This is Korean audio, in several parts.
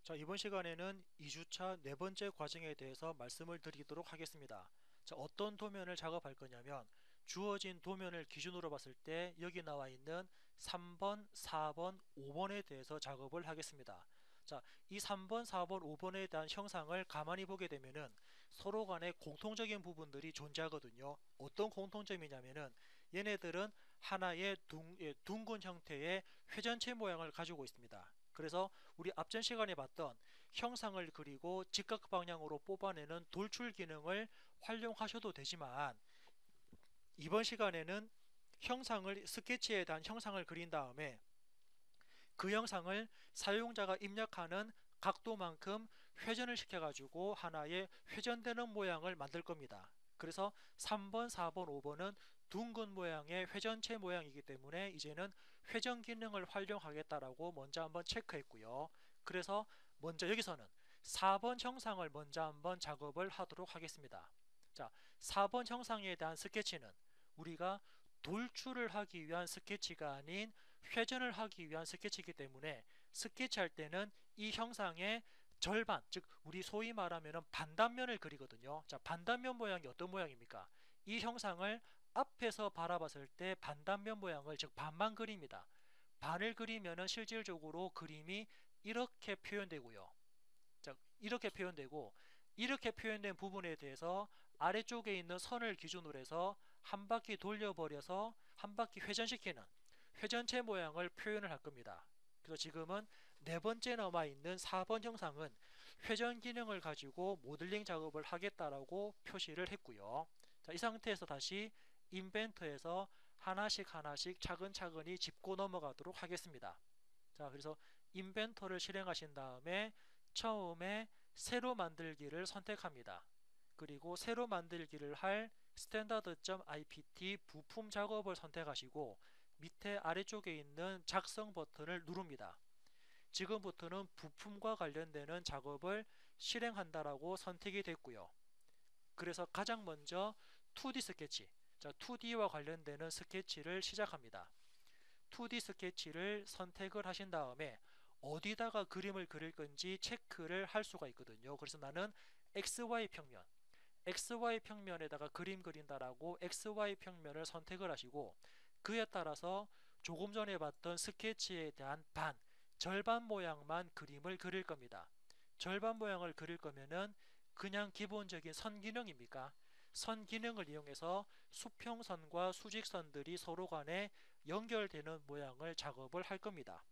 자, 이번 시간에는 2주차 네 번째 과정에 대해서 말씀을 드리도록 하겠습니다. 자, 어떤 도면을 작업할 거냐면 주어진 도면을 기준으로 봤을 때 여기 나와 있는 3번, 4번, 5번에 대해서 작업을 하겠습니다. 자, 이 3번, 4번, 5번에 대한 형상을 가만히 보게 되면은 서로 간에 공통적인 부분들이 존재하거든요. 어떤 공통점이냐면은 얘네들은 하나의 둥근 형태의 회전체 모양을 가지고 있습니다. 그래서 우리 앞전 시간에 봤던 형상을 그리고 직각 방향으로 뽑아내는 돌출 기능을 활용하셔도 되지만 이번 시간에는 형상을 스케치에 대한 형상을 그린 다음에 그 형상을 사용자가 입력하는 각도만큼 회전을 시켜가지고 하나의 회전되는 모양을 만들 겁니다. 그래서 3번, 4번, 5번은 둥근 모양의 회전체 모양이기 때문에 이제는 회전 기능을 활용하겠다라고 먼저 한번 체크했고요. 그래서 먼저 여기서는 4번 형상을 먼저 한번 작업을 하도록 하겠습니다. 자, 4번 형상에 대한 스케치는 우리가 돌출을 하기 위한 스케치가 아닌 회전을 하기 위한 스케치이기 때문에 스케치할 때는 이 형상의 절반, 즉 우리 소위 말하면 반단면을 그리거든요. 자, 반단면 모양이 어떤 모양입니까? 이 형상을 앞에서 바라봤을 때 반단면 모양을 즉 반만 그립니다. 반을 그리면은 실질적으로 그림이 이렇게 표현되고요. 자, 이렇게 표현되고 이렇게 표현된 부분에 대해서 아래쪽에 있는 선을 기준으로 해서 한 바퀴 돌려버려서 한 바퀴 회전시키는 회전체 모양을 표현을 할 겁니다. 그래서 지금은 네 번째 남아있는 4번 형상은 회전 기능을 가지고 모델링 작업을 하겠다라고 표시를 했고요. 자, 이 상태에서 다시 인벤터에서 하나씩 하나씩 차근차근히 짚고 넘어가도록 하겠습니다. 자, 그래서 인벤터를 실행하신 다음에 처음에 새로 만들기를 선택합니다. 그리고 새로 만들기를 할 standard.ipt 부품 작업을 선택하시고 밑에 아래쪽에 있는 작성 버튼을 누릅니다. 지금부터는 부품과 관련되는 작업을 실행한다라고 선택이 됐고요. 그래서 가장 먼저 2D 스케치, 자, 2D와 관련되는 스케치를 시작합니다. 2D 스케치를 선택을 하신 다음에 어디다가 그림을 그릴 건지 체크를 할 수가 있거든요. 그래서 나는 XY 평면, XY 평면에다가 그림 그린다라고 XY 평면을 선택을 하시고 그에 따라서 조금 전에 봤던 스케치에 대한 절반 모양만 그림을 그릴 겁니다. 절반 모양을 그릴 거면은 그냥 기본적인 선 기능입니까? 선 기능을 이용해서 수평선과 수직선들이 서로 간에 연결되는 모양을 작업을 할 겁니다.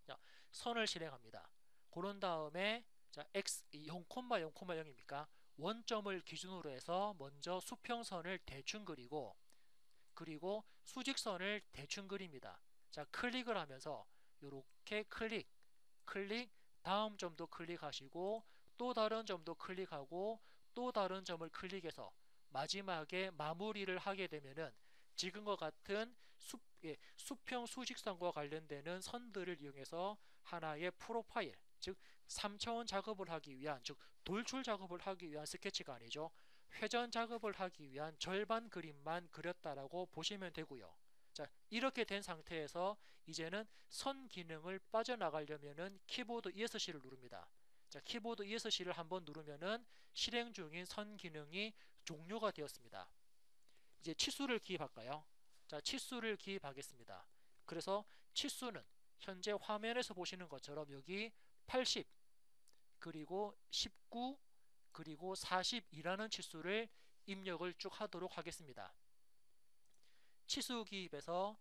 자, 선을 실행합니다. 그런 다음에 자, x 0,0,0입니까? 원점을 기준으로 해서 먼저 수평선을 대충 그리고 수직선을 대충 그립니다. 자, 클릭을 하면서 이렇게 클릭, 다음 점도 클릭하시고 또 다른 점도 클릭하고 또 다른 점을 클릭해서 마지막에 마무리를 하게 되면은 지금과 같은 수평 수직선과 관련되는 선들을 이용해서 하나의 프로파일, 즉 3차원 작업을 하기 위한, 즉 돌출 작업을 하기 위한 스케치가 아니죠. 회전 작업을 하기 위한 절반 그림만 그렸다라고 보시면 되고요. 자, 이렇게 된 상태에서 이제는 선 기능을 빠져나가려면은 키보드 ESC를 누릅니다. 자, 키보드 ESC를 한번 누르면은 실행 중인 선 기능이 종료가 되었습니다. 이제 치수를 기입할까요? 자, 치수를 기입하겠습니다. 그래서 치수는 현재 화면에서 보시는 것처럼 여기 80 그리고 19 그리고 42라는 치수를 입력을 쭉 하도록 하겠습니다. 치수 기입에서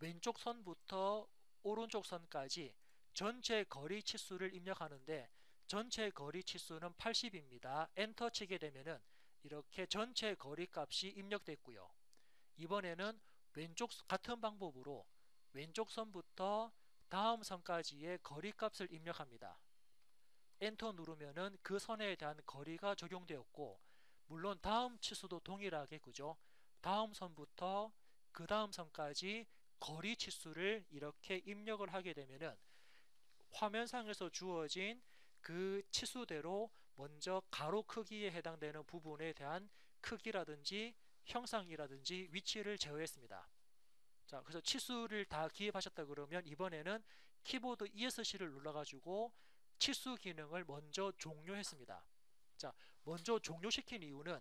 왼쪽 선부터 오른쪽 선까지 전체 거리 치수를 입력하는데 전체 거리 치수는 80입니다. 엔터 치게 되면은 이렇게 전체 거리 값이 입력됐고요. 이번에는 왼쪽 같은 방법으로 왼쪽 선부터 다음 선까지의 거리 값을 입력합니다. 엔터 누르면은 그 선에 대한 거리가 적용되었고 물론 다음 치수도 동일하게 그죠? 다음 선부터 그 다음 선까지 거리 치수를 이렇게 입력을 하게 되면은 화면상에서 주어진 그 치수대로 먼저 가로 크기에 해당되는 부분에 대한 크기라든지 형상이라든지 위치를 제어했습니다. 자, 그래서 치수를 다 기입하셨다 그러면 이번에는 키보드 ESC를 눌러가지고 치수 기능을 먼저 종료했습니다. 자, 먼저 종료시킨 이유는,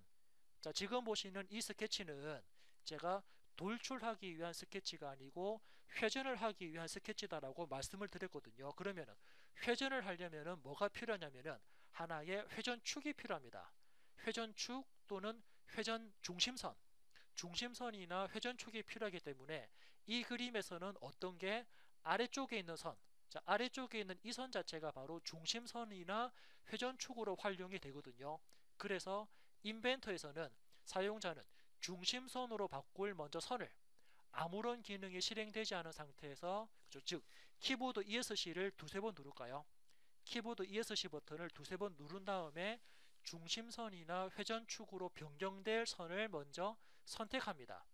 자, 지금 보시는 이 스케치는 제가 돌출하기 위한 스케치가 아니고 회전을 하기 위한 스케치다라고 말씀을 드렸거든요. 그러면은 회전을 하려면은 뭐가 필요하냐면은 하나의 회전축이 필요합니다. 회전축 또는 회전 중심선, 중심선이나 회전축이 필요하기 때문에 이 그림에서는 어떤 게 아래쪽에 있는 선, 자, 아래쪽에 있는 이 선 자체가 바로 중심선이나 회전축으로 활용이 되거든요. 그래서 인벤터에서는 사용자는 중심선으로 바꿀 먼저 선을 아무런 기능이 실행되지 않은 상태에서, 그렇죠? 즉 키보드 ESC를 두세 번 누를까요? 키보드 ESC 버튼을 두세 번 누른 다음에 중심선이나 회전축으로 변경될 선을 먼저 선택합니다.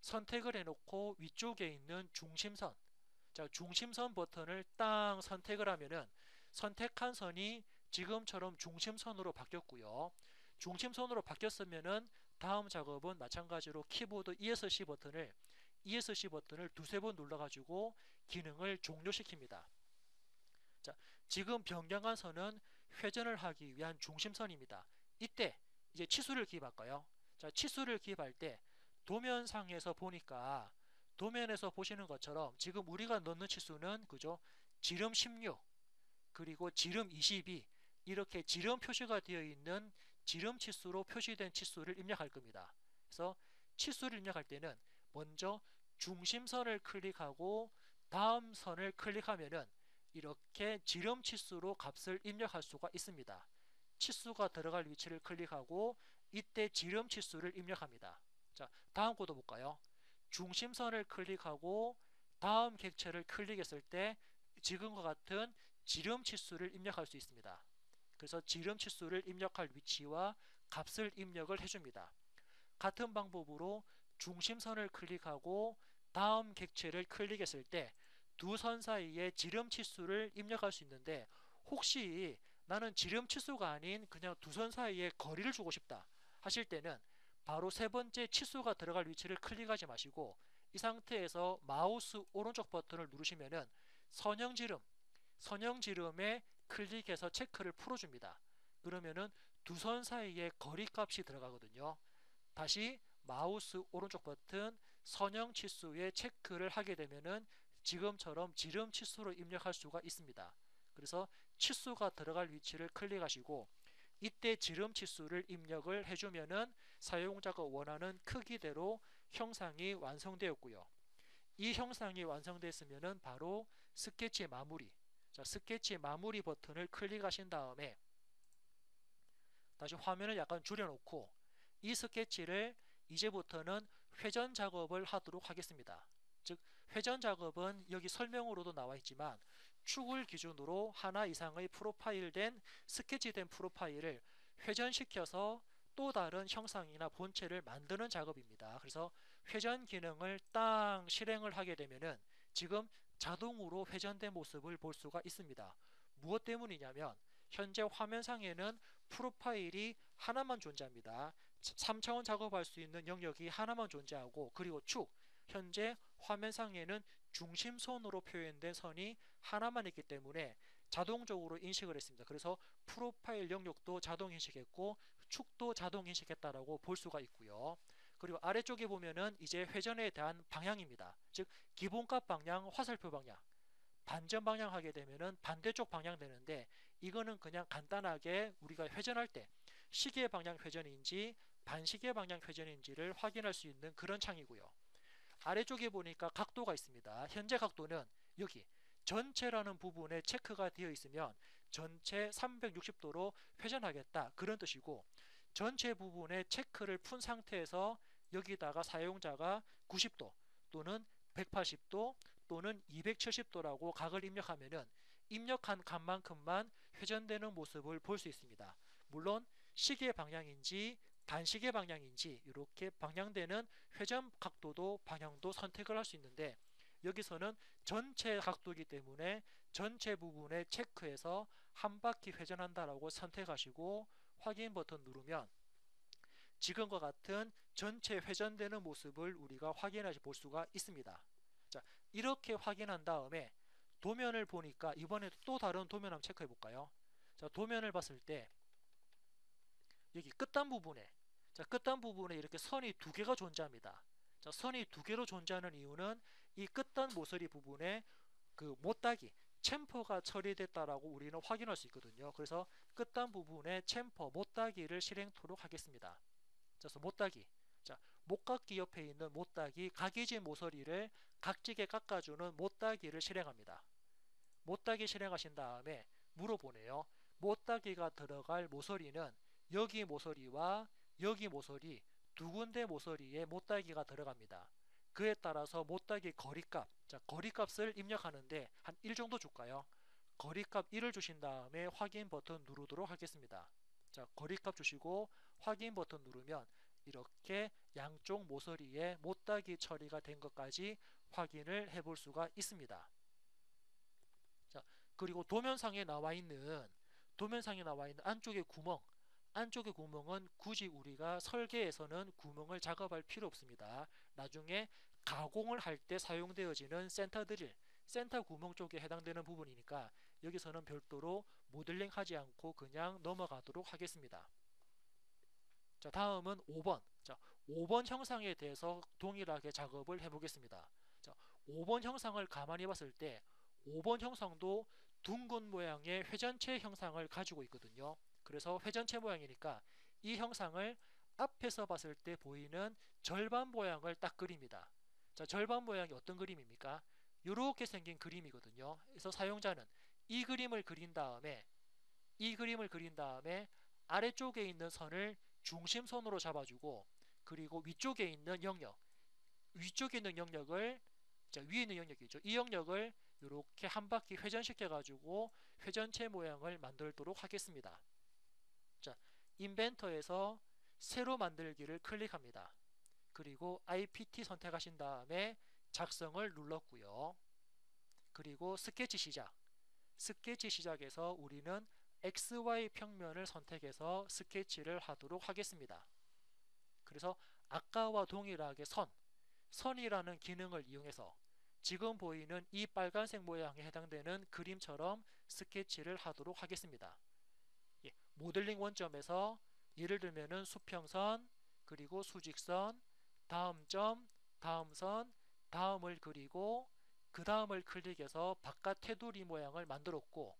선택을 해놓고 위쪽에 있는 중심선, 자, 중심선 버튼을 딱 선택을 하면은 선택한 선이 지금처럼 중심선으로 바뀌었고요. 중심선으로 바뀌었으면은 다음 작업은 마찬가지로 키보드 ESC 버튼을 두세 번 눌러가지고 기능을 종료시킵니다. 자, 지금 변경한 선은 회전을 하기 위한 중심선입니다. 이때 이제 치수를 기입할까요? 자, 치수를 기입할 때 도면상에서 보니까, 도면에서 보시는 것처럼 지금 우리가 넣는 치수는, 그죠? 지름 16 그리고 지름 22, 이렇게 지름 표시가 되어 있는 지름 치수로 표시된 치수를 입력할 겁니다. 그래서 치수를 입력할 때는 먼저 중심선을 클릭하고 다음 선을 클릭하면은 이렇게 지름 치수로 값을 입력할 수가 있습니다. 치수가 들어갈 위치를 클릭하고 이때 지름 치수를 입력합니다. 자, 다음 코드 볼까요? 중심선을 클릭하고 다음 객체를 클릭했을 때 지금과 같은 지름 치수를 입력할 수 있습니다. 그래서 지름 치수를 입력할 위치와 값을 입력을 해줍니다. 같은 방법으로 중심선을 클릭하고 다음 객체를 클릭했을 때 두 선 사이에 지름 치수를 입력할 수 있는데, 혹시 나는 지름 치수가 아닌 그냥 두 선 사이에 거리를 주고 싶다 하실 때는 바로 세 번째 치수가 들어갈 위치를 클릭하지 마시고 이 상태에서 마우스 오른쪽 버튼을 누르시면은 선형지름에 클릭해서 체크를 풀어줍니다. 그러면은 두 선 사이에 거리 값이 들어가거든요. 다시 마우스 오른쪽 버튼 선형 치수에 체크를 하게 되면은 지금처럼 지름 치수로 입력할 수가 있습니다. 그래서 치수가 들어갈 위치를 클릭하시고 이때 지름 치수를 입력을 해주면은 사용자가 원하는 크기대로 형상이 완성되었고요. 이 형상이 완성됐으면은 바로 스케치 마무리, 자, 스케치 마무리 버튼을 클릭하신 다음에 다시 화면을 약간 줄여놓고 이 스케치를 이제부터는 회전 작업을 하도록 하겠습니다. 즉 회전 작업은 여기 설명으로도 나와 있지만 축을 기준으로 하나 이상의 프로파일된 스케치된 프로파일을 회전시켜서 또 다른 형상이나 본체를 만드는 작업입니다. 그래서 회전 기능을 딱 실행을 하게 되면은 지금 자동으로 회전된 모습을 볼 수가 있습니다. 무엇 때문이냐면 현재 화면상에는 프로파일이 하나만 존재합니다. 3차원 작업할 수 있는 영역이 하나만 존재하고, 그리고 축, 현재 화면상에는 중심선으로 표현된 선이 하나만 있기 때문에 자동적으로 인식을 했습니다. 그래서 프로파일 영역도 자동 인식했고 축도 자동 인식했다라고 볼 수가 있고요. 그리고 아래쪽에 보면은 이제 회전에 대한 방향입니다. 즉 기본값 방향, 화살표 방향, 반전 방향 하게 되면은 반대쪽 방향 되는데, 이거는 그냥 간단하게 우리가 회전할 때 시계 방향 회전인지 반시계 방향 회전인지를 확인할 수 있는 그런 창이고요. 아래쪽에 보니까 각도가 있습니다. 현재 각도는 여기 전체라는 부분에 체크가 되어 있으면 전체 360도로 회전하겠다 그런 뜻이고, 전체 부분에 체크를 푼 상태에서 여기다가 사용자가 90도 또는 180도 또는 270도라고 각을 입력하면은 입력한 값만큼만 회전되는 모습을 볼 수 있습니다. 물론 시계 방향인지 반시계 방향인지 이렇게 방향되는 회전 각도도 방향도 선택을 할 수 있는데, 여기서는 전체 각도이기 때문에 전체 부분에 체크해서 한 바퀴 회전한다라고 선택하시고 확인 버튼 누르면 지금과 같은 전체 회전되는 모습을 우리가 확인해 볼 수가 있습니다. 자, 이렇게 확인한 다음에 도면을 보니까 이번에 또 다른 도면 한번 체크해 볼까요? 자, 도면을 봤을 때 여기 끝단 부분에, 자, 끝단 부분에 이렇게 선이 두 개가 존재합니다. 자, 선이 두 개로 존재하는 이유는 이 끝단 모서리 부분에 그 못따기 챔퍼가 처리됐다라고 우리는 확인할 수 있거든요. 그래서 끝단 부분에 챔퍼 못따기를 실행토록 하겠습니다. 그래서 못따기, 자, 목각기 옆에 있는 못따기 각이진 모서리를 각지게 깎아주는 못따기를 실행합니다. 못따기 실행하신 다음에 물어보네요. 못따기가 들어갈 모서리는 여기 모서리와 여기 모서리 두 군데 모서리에 못따기가 들어갑니다. 그에 따라서 못따기 거리값, 자, 거리값을 입력하는데 한 1 정도 줄까요? 거리값 1을 주신 다음에 확인 버튼 누르도록 하겠습니다. 자, 거리값 주시고 확인 버튼 누르면 이렇게 양쪽 모서리에 못따기 처리가 된 것까지 확인을 해볼 수가 있습니다. 자, 그리고 도면상에 나와 있는 안쪽의 구멍, 안쪽의 구멍은 굳이 우리가 설계에서는 구멍을 작업할 필요 없습니다. 나중에 가공을 할 때 사용되어지는 센터 드릴, 센터 구멍 쪽에 해당되는 부분이니까 여기서는 별도로 모델링 하지 않고 그냥 넘어가도록 하겠습니다. 자, 다음은 5번. 자, 5번 형상에 대해서 동일하게 작업을 해보겠습니다. 자, 5번 형상을 가만히 봤을 때 5번 형상도 둥근 모양의 회전체 형상을 가지고 있거든요. 그래서 회전체 모양이니까 이 형상을 앞에서 봤을 때 보이는 절반 모양을 딱 그립니다. 자, 절반 모양이 어떤 그림입니까? 이렇게 생긴 그림이거든요. 그래서 사용자는 이 그림을 그린 다음에 아래쪽에 있는 선을 중심선으로 잡아주고, 그리고 위쪽에 있는 영역을, 자, 위에 있는 영역이죠. 이 영역을 이렇게 한 바퀴 회전시켜 가지고 회전체 모양을 만들도록 하겠습니다. 자, 인벤터에서 새로 만들기를 클릭합니다. 그리고 IPT 선택하신 다음에 작성을 눌렀고요. 그리고 스케치 시작에서 우리는 XY 평면을 선택해서 스케치를 하도록 하겠습니다. 그래서 아까와 동일하게 선이라는 기능을 이용해서 지금 보이는 이 빨간색 모양에 해당되는 그림처럼 스케치를 하도록 하겠습니다. 예, 모델링 원점에서 예를 들면은 수평선, 그리고 수직선, 다음 점, 다음 선, 다음을 그리고 그 다음을 클릭해서 바깥 테두리 모양을 만들었고,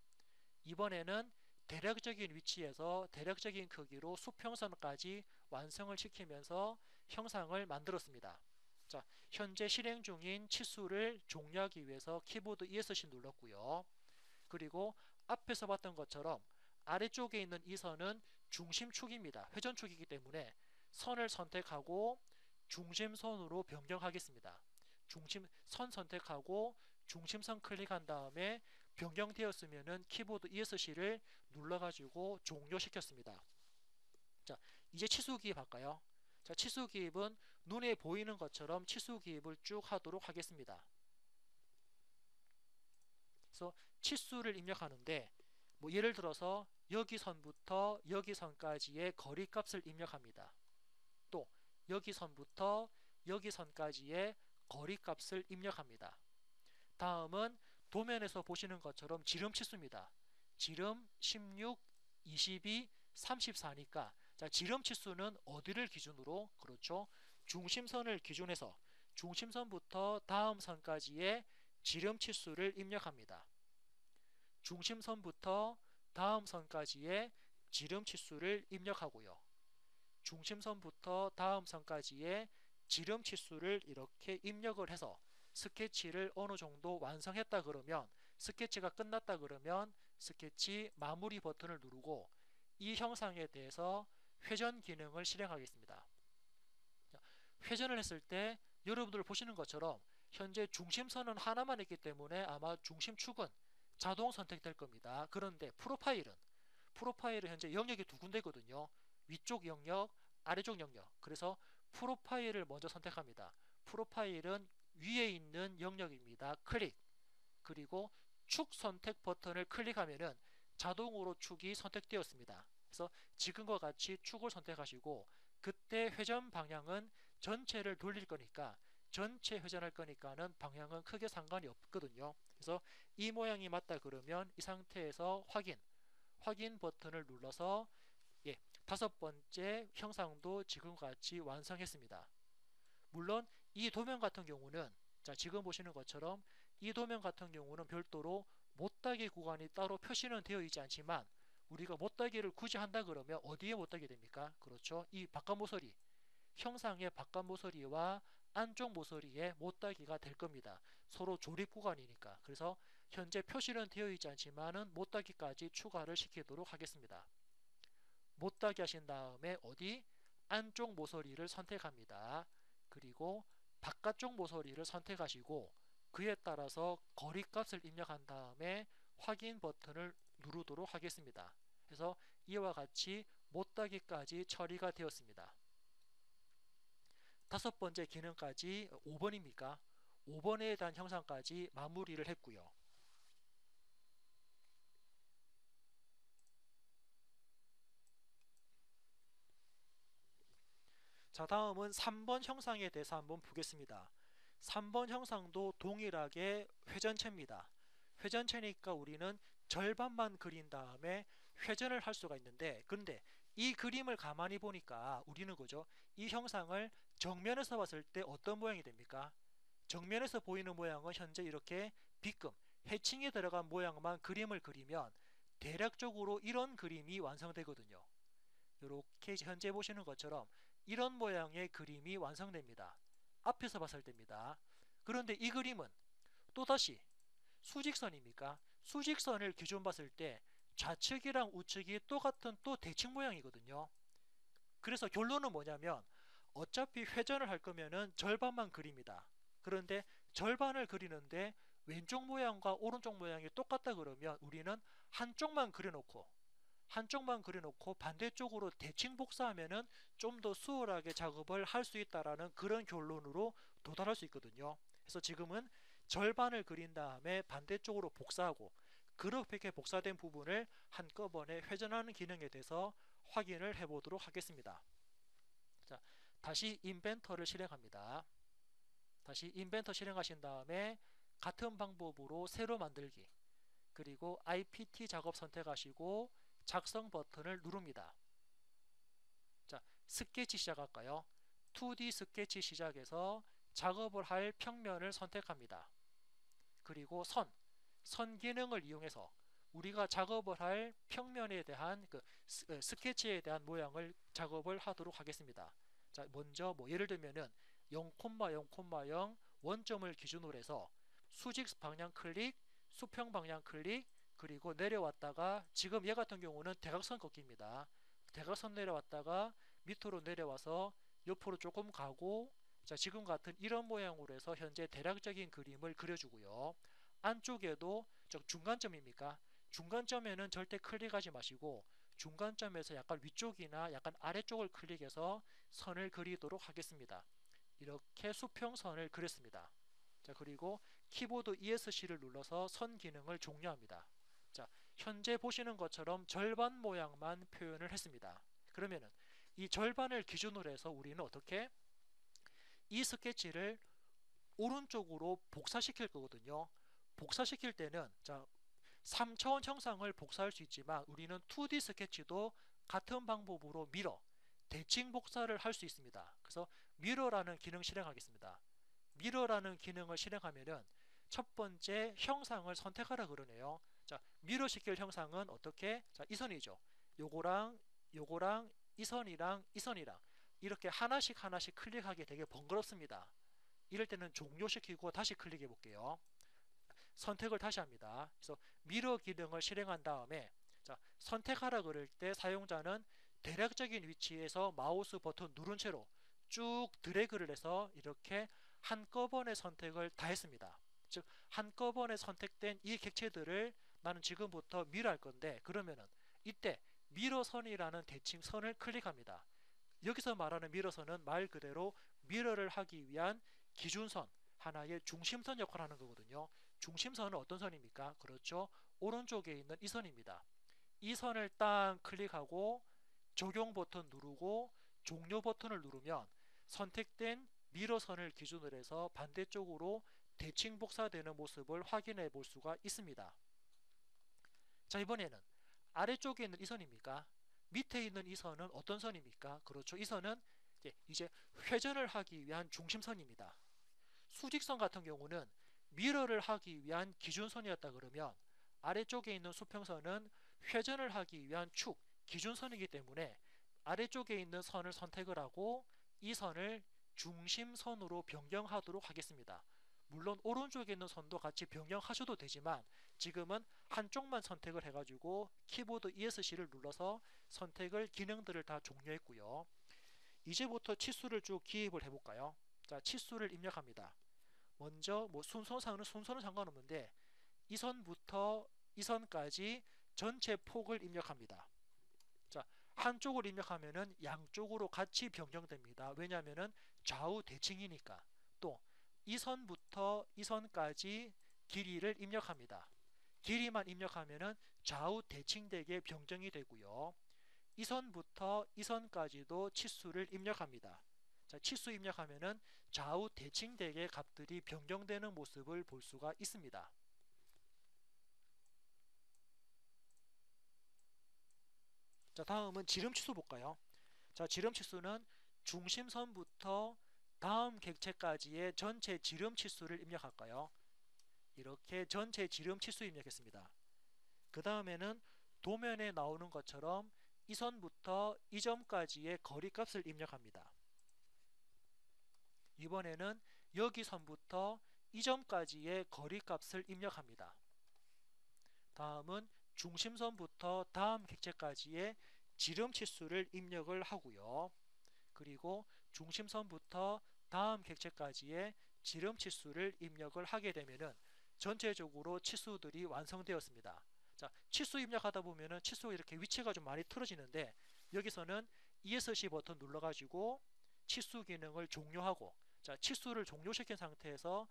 이번에는 대략적인 위치에서 대략적인 크기로 수평선까지 완성을 시키면서 형상을 만들었습니다. 자, 현재 실행 중인 치수를 종료하기 위해서 키보드 ESC 눌렀고요. 그리고 앞에서 봤던 것처럼 아래쪽에 있는 이 선은 중심축입니다. 회전축이기 때문에 선을 선택하고 중심선으로 변경하겠습니다. 선 선택하고 중심선 클릭한 다음에 변경되었으면 키보드 ESC를 눌러가지고 종료시켰습니다. 자, 이제 치수 기입할까요? 자, 치수 기입은 눈에 보이는 것처럼 치수 기입을 쭉 하도록 하겠습니다. 그래서 치수를 입력하는데 뭐 예를 들어서 여기 선부터 여기 선까지의 거리값을 입력합니다. 또 여기 선부터 여기 선까지의 거리값을 입력합니다. 다음은 도면에서 보시는 것처럼 지름 치수입니다. 지름 16, 22, 34니까 자, 지름 치수는 어디를 기준으로? 그렇죠. 중심선을 기준해서 중심선부터 다음 선까지의 지름 치수를 입력합니다. 중심선부터 다음 선까지의 지름 치수를 입력하고요. 중심선부터 다음 선까지의 지름 치수를 이렇게 입력을 해서 스케치를 어느 정도 완성했다 그러면, 스케치가 끝났다 그러면 스케치 마무리 버튼을 누르고 이 형상에 대해서 회전 기능을 실행하겠습니다. 회전을 했을 때 여러분들 보시는 것처럼 현재 중심선은 하나만 있기 때문에 아마 중심축은 자동 선택될 겁니다. 그런데 프로파일은 현재 영역이 두 군데거든요. 위쪽 영역, 아래쪽 영역. 그래서 프로파일을 먼저 선택합니다. 프로파일은 위에 있는 영역입니다. 클릭. 그리고 축 선택 버튼을 클릭하면은 자동으로 축이 선택되었습니다. 그래서 지금과 같이 축을 선택하시고, 그때 회전 방향은 전체를 돌릴 거니까, 전체 회전할 거니까는 방향은 크게 상관이 없거든요. 그래서 이 모양이 맞다 그러면 이 상태에서 확인 버튼을 눌러서 예, 다섯 번째 형상도 지금과 같이 완성했습니다. 물론 이 도면 같은 경우는 자, 지금 보시는 것처럼 이 도면 같은 경우는 별도로 못따기 구간이 따로 표시는 되어 있지 않지만 우리가 못따기를 굳이 한다 그러면 어디에 못따기 됩니까? 그렇죠. 이 바깥 모서리, 형상의 바깥 모서리와 안쪽 모서리에 못따기가 될 겁니다. 서로 조립 구간이니까. 그래서 현재 표시는 되어 있지 않지만은 못따기까지 추가를 시키도록 하겠습니다. 못따기 하신 다음에 어디? 안쪽 모서리를 선택합니다. 그리고 바깥쪽 모서리를 선택하시고 그에 따라서 거리값을 입력한 다음에 확인 버튼을 누르도록 하겠습니다. 그래서 이와 같이 못따기까지 처리가 되었습니다. 다섯 번째 기능까지 5번입니까? 5번에 대한 형상까지 마무리를 했고요. 자, 다음은 3번 형상에 대해서 한번 보겠습니다. 3번 형상도 동일하게 회전체입니다. 회전체니까 우리는 절반만 그린 다음에 회전을 할 수가 있는데, 근데 이 그림을 가만히 보니까 우리는 그죠? 이 형상을 정면에서 봤을 때 어떤 모양이 됩니까? 정면에서 보이는 모양은 현재 이렇게 B급, 해칭이 들어간 모양만 그림을 그리면 대략적으로 이런 그림이 완성되거든요. 이렇게 현재 보시는 것처럼 이런 모양의 그림이 완성됩니다. 앞에서 봤을 때입니다. 그런데 이 그림은 또다시 수직선입니까? 수직선을 기준 봤을 때 좌측이랑 우측이 똑같은 또 대칭 모양이거든요. 그래서 결론은 뭐냐면 어차피 회전을 할 거면은 절반만 그립니다. 그런데 절반을 그리는데 왼쪽 모양과 오른쪽 모양이 똑같다 그러면 우리는 한쪽만 그려놓고 반대쪽으로 대칭 복사하면은 좀 더 수월하게 작업을 할 수 있다라는 그런 결론으로 도달할 수 있거든요. 그래서 지금은 절반을 그린 다음에 반대쪽으로 복사하고 그렇게 복사된 부분을 한꺼번에 회전하는 기능에 대해서 확인을 해보도록 하겠습니다. 자, 다시 인벤터를 실행합니다. 다시 인벤터 실행하신 다음에 같은 방법으로 새로 만들기 그리고 IPT 작업 선택하시고 작성 버튼을 누릅니다. 자, 스케치 시작할까요? 2D 스케치 시작해서 작업을 할 평면을 선택합니다. 그리고 선 기능을 이용해서 우리가 작업을 할 평면에 대한 스케치에 대한 모양을 작업을 하도록 하겠습니다. 자, 먼저 예를 들면은 0,0,0 원점을 기준으로 해서 수직 방향 클릭, 수평 방향 클릭, 그리고 내려왔다가 지금 얘 같은 경우는 대각선 걷기입니다. 대각선 내려왔다가 밑으로 내려와서 옆으로 조금 가고 자, 지금 같은 이런 모양으로 해서 현재 대략적인 그림을 그려주고요. 안쪽에도 중간점입니까? 중간점에는 절대 클릭하지 마시고 중간점에서 약간 위쪽이나 약간 아래쪽을 클릭해서 선을 그리도록 하겠습니다. 이렇게 수평선을 그렸습니다. 자, 그리고 키보드 ESC를 눌러서 선 기능을 종료합니다. 자, 현재 보시는 것처럼 절반 모양만 표현을 했습니다. 그러면은 이 절반을 기준으로 해서 우리는 어떻게 이 스케치를 오른쪽으로 복사시킬 거거든요. 복사시킬 때는 자, 3차원 형상을 복사할 수 있지만 우리는 2D 스케치도 같은 방법으로 대칭 복사를 할 수 있습니다. 그래서 미러라는 기능 실행하겠습니다. 미러라는 기능을 실행하면은 첫 번째 형상을 선택하라 그러네요. 자, 미러 시킬 형상은 어떻게? 자, 이 선이죠. 요거랑 이 선이랑 이 선이랑 이렇게 하나씩 클릭하기 되게 번거롭습니다. 이럴 때는 종료시키고 다시 클릭해 볼게요. 선택을 다시 합니다. 그래서 미러 기능을 실행한 다음에 자, 선택하라 그럴 때 사용자는 대략적인 위치에서 마우스 버튼 누른 채로 쭉 드래그를 해서 이렇게 한꺼번에 선택을 다 했습니다. 즉 한꺼번에 선택된 이 객체들을 나는 지금부터 미러할 건데 그러면은 이때 미러선이라는 대칭선을 클릭합니다. 여기서 말하는 미러선은 말 그대로 미러를 하기 위한 기준선, 하나의 중심선 역할을 하는 거거든요. 중심선은 어떤 선입니까? 그렇죠. 오른쪽에 있는 이 선입니다. 이 선을 딱 클릭하고 적용 버튼 누르고 종료 버튼을 누르면 선택된 미러선을 기준으로 해서 반대쪽으로 대칭 복사되는 모습을 확인해 볼 수가 있습니다. 자, 이번에는 아래쪽에 있는 이 선입니까? 밑에 있는 이 선은 어떤 선입니까? 그렇죠. 이 선은 이제 회전을 하기 위한 중심선입니다. 수직선 같은 경우는 미러를 하기 위한 기준선이었다 그러면 아래쪽에 있는 수평선은 회전을 하기 위한 축, 기준선이기 때문에 아래쪽에 있는 선을 선택을 하고 이 선을 중심선으로 변경하도록 하겠습니다. 물론 오른쪽에 있는 선도 같이 변경하셔도 되지만 지금은 한쪽만 선택을 해가지고 키보드 ESC를 눌러서 선택을 기능들을 다 종료했고요. 이제부터 치수를 쭉 기입을 해볼까요? 자, 치수를 입력합니다. 먼저 뭐 순서는 상관없는데 이 선부터 이 선까지 전체 폭을 입력합니다. 자, 한쪽을 입력하면은 양쪽으로 같이 변경됩니다. 왜냐하면은 좌우 대칭이니까. 또 이 선부터 이 선까지 길이를 입력합니다. 길이만 입력하면은 좌우 대칭되게 변경이 되고요. 이 선부터 이 선까지도 치수를 입력합니다. 자, 치수 입력하면은 좌우 대칭되게 값들이 변경되는 모습을 볼 수가 있습니다. 자, 다음은 지름 치수 볼까요? 자, 지름 치수는 중심선부터 다음 객체까지의 전체 지름 치수를 입력할까요? 이렇게 전체 지름 치수 입력했습니다. 그 다음에는 도면에 나오는 것처럼 이 선부터 이 점까지의 거리값을 입력합니다. 이번에는 여기 선부터 이 점까지의 거리값을 입력합니다. 다음은 중심선부터 다음 객체까지의 지름 치수를 입력을 하고요. 그리고 중심선부터 다음 객체까지의 지름 치수를 입력을 하게 되면은 전체적으로 치수들이 완성되었습니다. 자, 치수 입력하다 보면은 치수가 이렇게 위치가 좀 많이 틀어지는데 여기서는 ESC 버튼 눌러가지고 치수 기능을 종료하고, 자, 치수를 종료시킨 상태에서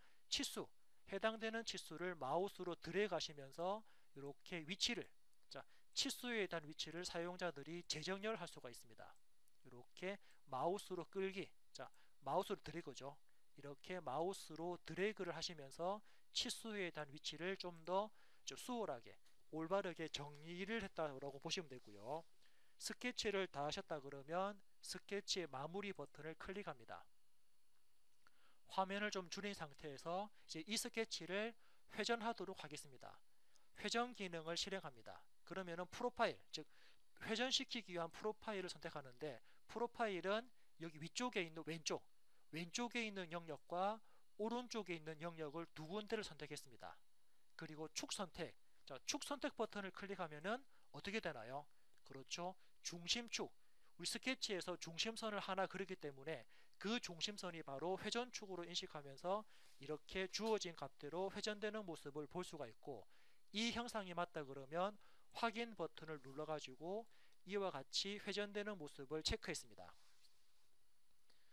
해당되는 치수를 마우스로 드래그 하시면서 이렇게 위치를, 자, 치수에 대한 위치를 사용자들이 재정렬할 수가 있습니다. 이렇게 마우스로 끌기, 자, 마우스로 드래그죠. 이렇게 마우스로 드래그를 하시면서 치수에 대한 위치를 좀 더 수월하게 올바르게 정리를 했다고 보시면 되고요. 스케치를 다 하셨다 그러면 스케치의 마무리 버튼을 클릭합니다. 화면을 좀 줄인 상태에서 이제 이 스케치를 회전하도록 하겠습니다. 회전 기능을 실행합니다. 그러면은 프로파일, 즉 회전시키기 위한 프로파일을 선택하는데 프로파일은 여기 위쪽에 있는 왼쪽에 있는 영역과 오른쪽에 있는 영역을 두 군데를 선택했습니다. 그리고 축 선택, 자, 축 선택 버튼을 클릭하면은 어떻게 되나요? 그렇죠. 중심축, 우리 스케치에서 중심선을 하나 그리기 때문에 그 중심선이 바로 회전축으로 인식하면서 이렇게 주어진 값대로 회전되는 모습을 볼 수가 있고, 이 형상이 맞다 그러면 확인 버튼을 눌러가지고 이와 같이 회전되는 모습을 체크했습니다.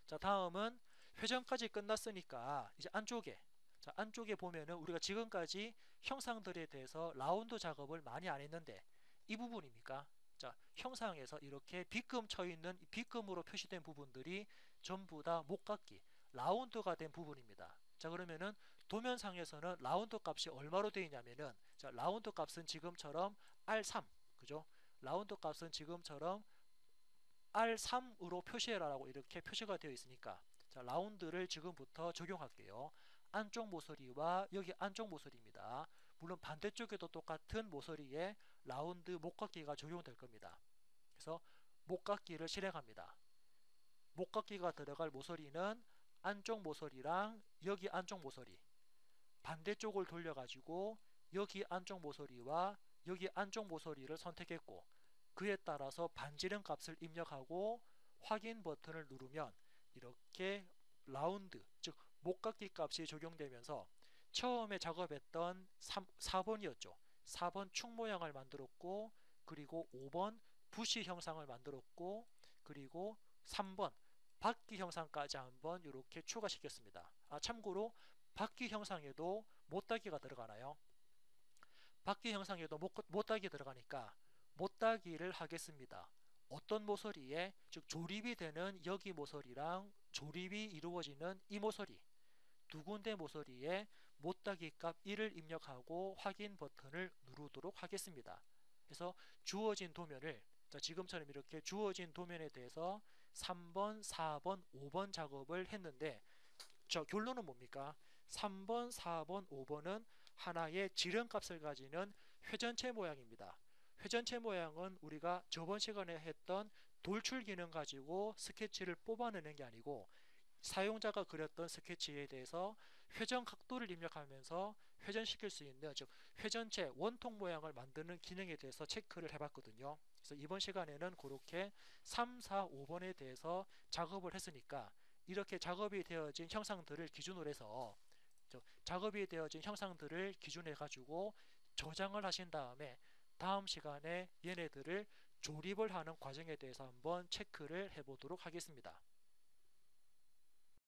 자, 다음은 회전까지 끝났으니까 이제 안쪽에, 자, 안쪽에 보면은 우리가 지금까지 형상들에 대해서 라운드 작업을 많이 안 했는데 이 부분입니까? 자, 형상에서 이렇게 빗금 쳐 있는 빗금으로 표시된 부분들이 전부 다 목깎이 라운드가 된 부분입니다. 자, 그러면은 도면상에서는 라운드 값이 얼마로 되어 있냐면은, 자, 라운드 값은 지금처럼 R3, 그죠? 라운드 값은 지금처럼 R3으로 표시해라라고 이렇게 표시가 되어 있으니까, 자, 라운드를 지금부터 적용할게요. 안쪽 모서리와 여기 안쪽 모서리입니다. 물론 반대쪽에도 똑같은 모서리에 라운드 목깎이가 적용될 겁니다. 그래서 목깎이를 실행합니다. 목깎이가 들어갈 모서리는 안쪽 모서리랑 여기 안쪽 모서리, 반대쪽을 돌려가지고 여기 안쪽 모서리와 여기 안쪽 모서리를 선택했고, 그에 따라서 반지름 값을 입력하고 확인 버튼을 누르면 이렇게 라운드, 즉 목깎이 값이 적용되면서 처음에 작업했던 4번이었죠. 4번 축 모양을 만들었고, 그리고 5번 부시 형상을 만들었고, 그리고 3번 바퀴 형상까지 한번 이렇게 추가시켰습니다. 참고로 바퀴 형상에도 못따기가 들어가나요? 바퀴 형상에도 못따기 들어가니까 못따기를 하겠습니다. 어떤 모서리에, 즉 조립이 되는 여기 모서리랑 조립이 이루어지는 이 모서리, 두 군데 모서리에 못따기 값 1을 입력하고 확인 버튼을 누르도록 하겠습니다. 그래서 주어진 도면을 지금처럼 이렇게 주어진 도면에 대해서 3번, 4번, 5번 작업을 했는데 결론은 뭡니까? 3번, 4번, 5번은 하나의 지름값을 가지는 회전체 모양입니다. 회전체 모양은 우리가 저번 시간에 했던 돌출 기능 가지고 스케치를 뽑아내는 게 아니고 사용자가 그렸던 스케치에 대해서 회전 각도를 입력하면서 회전시킬 수 있는, 즉 회전체 원통 모양을 만드는 기능에 대해서 체크를 해봤거든요. 그래서 이번 시간에는 그렇게 3, 4, 5번에 대해서 작업을 했으니까 이렇게 작업이 되어진 형상들을 기준으로 해서 작업이 되어진 형상들을 기준해 가지고 저장을 하신 다음에 다음 시간에 얘네들을 조립을 하는 과정에 대해서 한번 체크를 해보도록 하겠습니다.